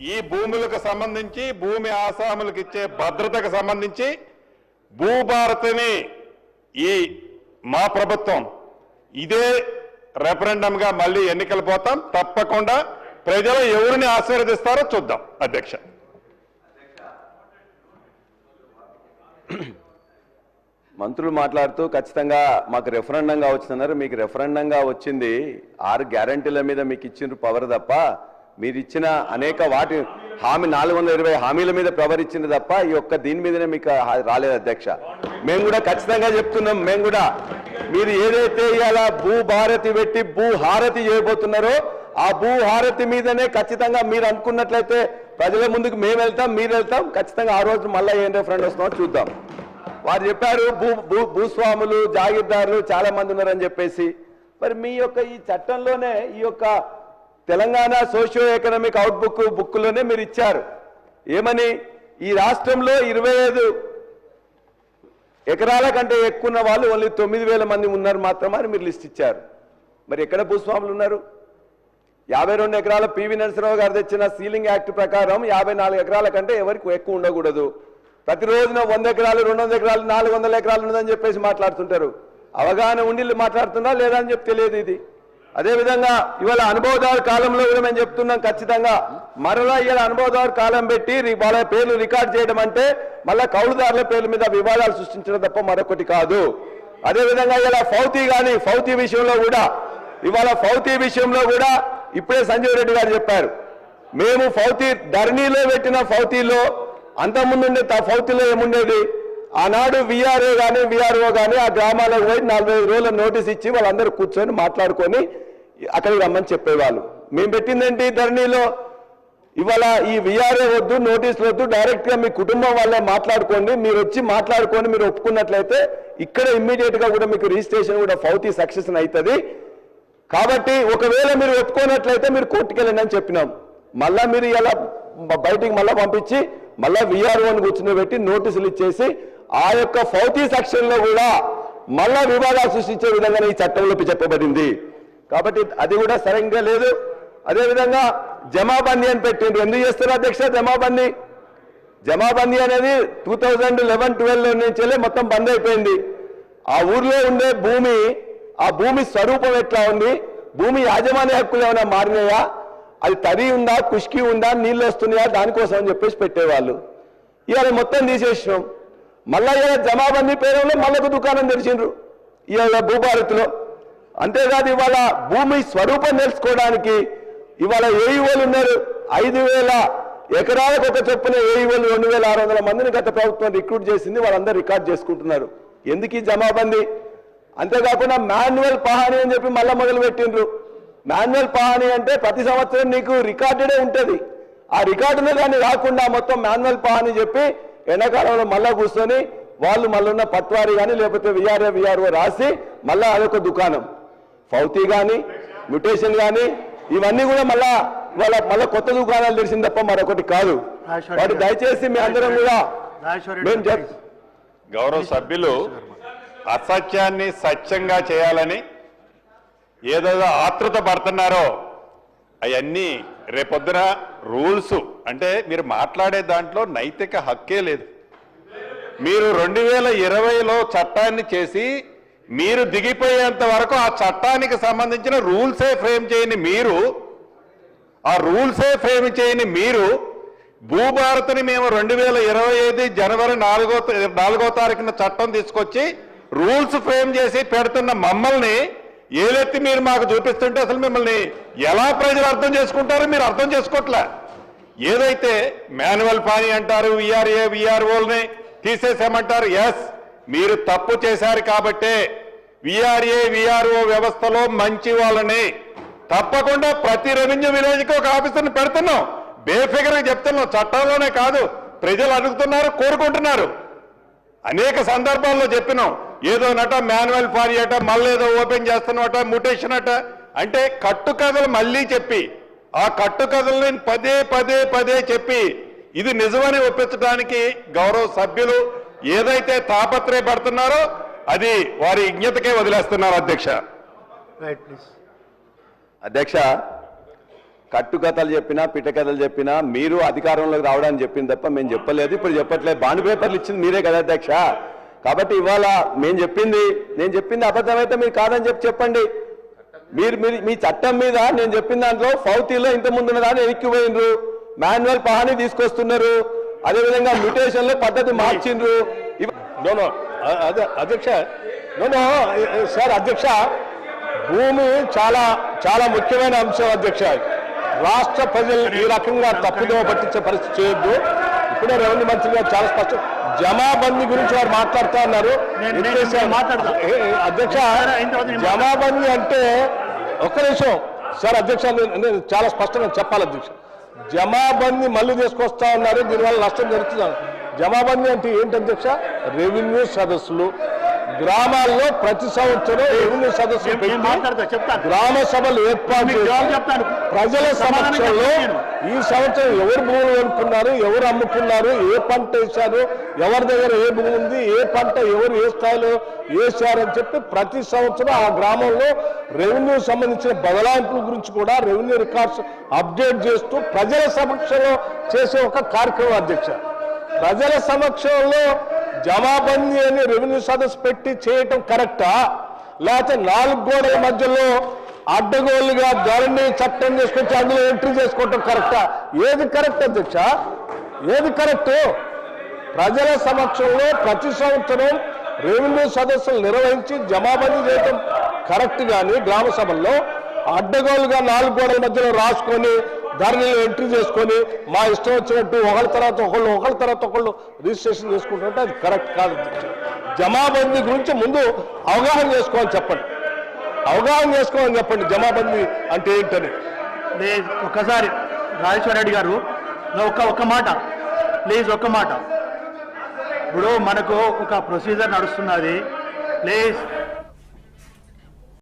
ఈ భూములకు సంబంధించి భూమి ఆసాములకు ఇచ్చే భద్రతకు సంబంధించి భూభారతిని ఈ మా ప్రభుత్వం ఇదే రెఫరెండంగా మళ్ళీ ఎన్నికలు పోతాం. తప్పకుండా ప్రజలు ఎవరిని ఆశీర్వదిస్తారో చూద్దాం. అధ్యక్ష, మంత్రులు మాట్లాడుతూ ఖచ్చితంగా మాకు రెఫరెండంగా వచ్చిందన్నారు. మీకు రెఫరెండంగా వచ్చింది 6 గ్యారంటీల మీద మీకు ఇచ్చిన పవర్ తప్ప మీరు ఇచ్చిన అనేక వాటి హామీ 420 హామీల మీద పవర్ ఇచ్చింది తప్ప ఈ ఒక్క దీని మీదనే మీకు రాలేదు. అధ్యక్ష, మేము కూడా ఖచ్చితంగా చెప్తున్నాం. మేము కూడా మీరు ఏదైతే ఇవాళ భూభారతి పెట్టి భూహారతి చేయబోతున్నారో ఆ భూహారతి మీదనే ఖచ్చితంగా మీరు అనుకున్నట్లయితే ప్రజల ముందుకు మేము వెళ్తాం, మీరు వెళ్తాం. ఖచ్చితంగా ఆ రోజు మళ్ళీ ఏం రెఫరెండం వస్తుందో చూద్దాం. వారు చెప్పారు భూస్వాములు జాగీర్దారులు చాలా మంది ఉన్నారని చెప్పేసి. మరి మీ యొక్క ఈ చట్టంలోనే ఈ యొక్క తెలంగాణ సోషియో ఎకనామిక్ అవుట్బుక్ బుక్లోనే మీరు ఇచ్చారు ఏమని, ఈ రాష్ట్రంలో 25 ఎకరాల కంటే ఎక్కువ ఉన్న వాళ్ళు ఓన్లీ 9,000 మంది ఉన్నారు మాత్రమే అని మీరు లిస్ట్ ఇచ్చారు. మరి ఎక్కడ భూస్వాములు ఉన్నారు? 52 ఎకరాల పివి నరసింహరావు గారు తెచ్చిన సీలింగ్ యాక్ట్ ప్రకారం 54 ఎకరాల కంటే ఎవరికి ఎక్కువ ఉండకూడదు. ప్రతిరోజున 100 ఎకరాలు 200 ఎకరాలు 400 ఎకరాలు ఉన్నదని చెప్పేసి మాట్లాడుతుంటారు. అవగాహన ఉండి మాట్లాడుతున్నా లేదా అని చెప్పి తెలియదు ఇది. అదేవిధంగా ఇవాళ అనుభవదారు కాలంలో కూడా మేము చెప్తున్నాం, ఖచ్చితంగా మరలా ఇవాళ అనుభవదారు కాలం పెట్టి వాళ్ళ పేర్లు రికార్డ్ చేయడం అంటే మళ్ళా కౌలుదారుల పేర్ల మీద వివాదాలు సృష్టించడం తప్ప మరొకటి కాదు. అదేవిధంగా ఇలా ఫౌతీ విషయంలో కూడా ఇవాళ ఫౌతీ విషయంలో కూడా ఇప్పుడే సంజీవ్ రెడ్డి గారు చెప్పారు. మేము ఫౌతీ ధరణిలో పెట్టిన ఫౌతీలో అంతకుముందు ఫౌతీలో ఏముండేది, ఆనాడు విఆర్ఏ కానీ విఆర్ఓ కానీ ఆ గ్రామాలకు పోయి 45 రోజుల నోటీస్ ఇచ్చి వాళ్ళందరూ కూర్చొని మాట్లాడుకొని అక్కడికి రమ్మని చెప్పేవాళ్ళు. మేము పెట్టిందేంటి ధరణిలో, ఇవాళ ఈ విఆర్ఏ వద్దు, నోటీసులు వద్దు, డైరెక్ట్గా మీ కుటుంబం వాళ్ళే మాట్లాడుకోండి, మీరు వచ్చి మాట్లాడుకొని మీరు ఒప్పుకున్నట్లయితే ఇక్కడ ఇమ్మీడియట్గా కూడా మీకు రిజిస్ట్రేషన్ కూడా ఫౌతీ సక్సెస్ అవుతుంది. కాబట్టి ఒకవేళ మీరు ఒప్పుకోనట్లయితే మీరు కోర్టుకు వెళ్ళండి అని చెప్పినాం. మళ్ళా మీరు ఇలా బయటికి మళ్ళీ పంపించి మళ్ళా విఆర్ఓని కూర్చుని పెట్టి నోటీసులు ఇచ్చేసి ఆ యొక్క ఫౌతీ సెక్షన్లో కూడా మళ్ళా వివాదాలు సృష్టించే విధంగా ఈ చట్టంలో చెప్పబడింది. కాబట్టి అది కూడా సరిగ్గా లేదు. అదేవిధంగా జమాబందీ అని పెట్టిండ్రు. ఎందుకు చేస్తారు అధ్యక్ష జమాబందీ అనేది 2011-12 నుంచే మొత్తం బంద్ అయిపోయింది. ఆ ఊర్లో ఉండే ఆ భూమి స్వరూపం ఎట్లా ఉంది, భూమి యాజమాన్య హక్కులు ఏమైనా మారినాయా, అది తడి ఉందా, కుష్కి ఉందా, నీళ్ళు వస్తున్నాయా, దానికోసం అని చెప్పేసి పెట్టేవాళ్ళు. ఇవాళ మొత్తం తీసేసినాం. మళ్ళా ఇవాళ జమాబందీ పేరులో మళ్ళొక దుకాణం తెరిచిండ్రు ఇవాళ భూభారతిలో. అంతేకాదు ఇవాళ భూమి స్వరూపం తెలుసుకోవడానికి ఇవాళ ఏఈఓలు ఉన్నారు. 5,000 ఎకరాలకు ఒక చొప్పున ఏఈఓలు 2,600 మందిని గత ప్రభుత్వం రిక్రూట్ చేసింది. వాళ్ళందరూ రికార్డ్ చేసుకుంటున్నారు. ఎందుకు ఈ జమాబందీ? అంతేకాకుండా మాన్యువల్ పహాని అని చెప్పి మళ్ళా మొదలు పెట్టిండ్రు. మాన్యువల్ పహాని అంటే ప్రతి సంవత్సరం నీకు రికార్డెడే ఉంటుంది. ఆ రికార్డులో కానీ రాకుండా మొత్తం మాన్యువల్ పహాని చెప్పి ఎండాకాలంలో మళ్ళా కూర్చొని వాళ్ళు మళ్ళీ పట్వారీ కానీ లేకపోతే విఆర్ఓ రాసి మళ్ళా అదొక దుకాణం. ఫౌతీ కానీ మ్యూటేషన్ కానీ ఇవన్నీ కూడా మళ్ళా కొత్త దుకాణాలు తెరిచింది తప్ప మరొకటి కాదు. వాటి దయచేసి మీ అందరం కూడా గౌరవ సభ్యులు అసత్యాన్ని సత్యంగా చేయాలని ఏదో ఆతృత పడుతున్నారో అవన్నీ రేపొద్దున రూల్స్ అంటే మీరు మాట్లాడే దాంట్లో నైతిక హక్కే లేదు. మీరు 2020లో చట్టాన్ని చేసి మీరు దిగిపోయేంత వరకు ఆ చట్టానికి సంబంధించిన రూల్సే ఫ్రేమ్ చేయని మీరు భూభారతిని మేము 2025 జనవరి 4వ తారీఖున చట్టం తీసుకొచ్చి రూల్స్ ఫ్రేమ్ చేసి పెడుతున్న మమ్మల్ని ఏలెత్తి మీరు మాకు చూపిస్తుంటే అసలు మిమ్మల్ని ఎలా ప్రజలు అర్థం చేసుకుంటారో మీరు అర్థం చేసుకోవట్లే. ఏదైతే మాన్యువల్ పానీ అంటారు, విఆర్ఏ విఆర్ఓల్ని తీసేసామంటారు. ఎస్, మీరు తప్పు చేశారు కాబట్టే విఆర్ఏ విఆర్ఓ వ్యవస్థలో మంచి వాళ్ళని తప్పకుండా ప్రతి రెవెన్యూ విలేజ్కి ఒక ఆఫీసర్ని పెడుతున్నాం. బేఫిగర్గా చెప్తున్నాం. చట్టంలోనే కాదు, ప్రజలు అడుగుతున్నారు, కోరుకుంటున్నారు. అనేక సందర్భాల్లో చెప్పినాం. ఏదో నట మాన్యువల్ పానీ అట, మళ్ళీ ఏదో ఓపెన్ చేస్తున్నట, మ్యూటేషన్ అట అంటే కట్టుకథలు మళ్ళీ చెప్పి ఆ కట్టుకథల్ని పదే చెప్పి ఇది నిజమని ఒప్పించడానికి గౌరవ సభ్యులు ఏదైతే తాపత్రయపడుతున్నారో అది వారి విజ్ఞతకే వదిలేస్తున్నారు. అధ్యక్ష, కట్టుకథలు చెప్పినా పిట్టకథలు చెప్పినా మీరు అధికారంలోకి రావడానికి చెప్పింది తప్ప మేము చెప్పలేదు, ఇప్పుడు చెప్పట్లేదు. బాండ్ పేపర్లు ఇచ్చింది మీరే కదా అధ్యక్ష. కాబట్టి ఇవాళ నేను చెప్పింది అబద్ధమైతే మీరు కాదని చెప్పండి. మీరు మీ చట్టం మీద నేను చెప్పిన దాంట్లో ఫౌతీలో ఇంత ముందున్న దాన్ని ఎక్కిపోయినరు, మాన్యువల్ పహాని తీసుకొస్తున్నారు, అదేవిధంగా మ్యూటేషన్లో పద్ధతి మార్చిండ్రు. అదే అధ్యక్ష, సార్ అధ్యక్ష, భూమి చాలా చాలా ముఖ్యమైన అంశం అధ్యక్ష. రాష్ట్ర ప్రజలు ఈ రకంగా తప్పుదోవ పట్టించే పరిస్థితి చేయొద్దు. ఇప్పుడే రెవెన్యూ మంత్రి గారు చాలా స్పష్టం జమాబందీ గురించి వారు మాట్లాడుతూ ఉన్నారు. అధ్యక్ష, జమాబందీ అంటే ఒక్క నిమిషం సార్ అధ్యక్ష, నేను చాలా స్పష్టంగా చెప్పాలి అధ్యక్ష. జమాబందీ మళ్ళీ తీసుకొస్తా ఉన్నారు, దీనివల్ల నష్టం జరుగుతున్నాను. జమాబందీ అంటే ఏంటి అధ్యక్ష? రెవెన్యూ సదస్సులు గ్రామాల్లో ప్రతి సంవత్సరం రెవెన్యూ సదస్సులు పెట్టి గ్రామ సభలు ఏర్పాటు చేసి ప్రజల సమక్షంలో ఈ సంవత్సరం ఎవరు భూములు కొనుక్కున్నారు, ఎవరు అమ్ముకున్నారు, ఏ పంట వేశారు, ఎవరి దగ్గర ఏ భూమి ఉంది, ఏ పంట ఎవరు ఏ స్థాయిలో వేశారని చెప్పి ప్రతి సంవత్సరం ఆ గ్రామంలో రెవెన్యూ సంబంధించిన బదలాయింపుల గురించి కూడా రెవెన్యూ రికార్డ్స్ అప్డేట్ చేస్తూ ప్రజల సమక్షంలో చేసే ఒక కార్యక్రమం అధ్యక్ష. ప్రజల సమక్షంలో జమాబందీ అని రెవెన్యూ సదస్సు పెట్టి చేయటం కరెక్టా, లేకపోతే 4 గోడల మధ్యలో అడ్డగోలుగా ధరణి చట్టం చేసుకొచ్చి అందులో ఎంట్రీ చేసుకోవటం కరెక్టా? ఏది కరెక్ట్ అధ్యక్ష? ఏది కరెక్ట్? ప్రజల సమక్షంలో ప్రతి సంవత్సరం రెవెన్యూ సదస్సులు నిర్వహించి జమాబందీ చేయటం కరెక్ట్, కానీ గ్రామ సభల్లో అడ్డగోలుగా 4 గోడల మధ్యలో రాసుకొని ధరణిలో ఎంట్రీ చేసుకొని మా ఇష్టం వచ్చినట్టు ఒకళ్ళ తర్వాత ఒకళ్ళు రిజిస్ట్రేషన్ చేసుకుంటుంటే అది కరెక్ట్ కాదు. జమాబందీ గురించి ముందు అవగాహన చేసుకోవాలని చెప్పండి. జమాబందీ అంటే ఏంటని ఒక్కసారి రాజేశ్వర రెడ్డి గారు ఒక్క మాట ప్లీజ్, ఒక్క మాట. ఇప్పుడు మనకు ఒక ప్రొసీజర్ నడుస్తున్నది ప్లీజ్.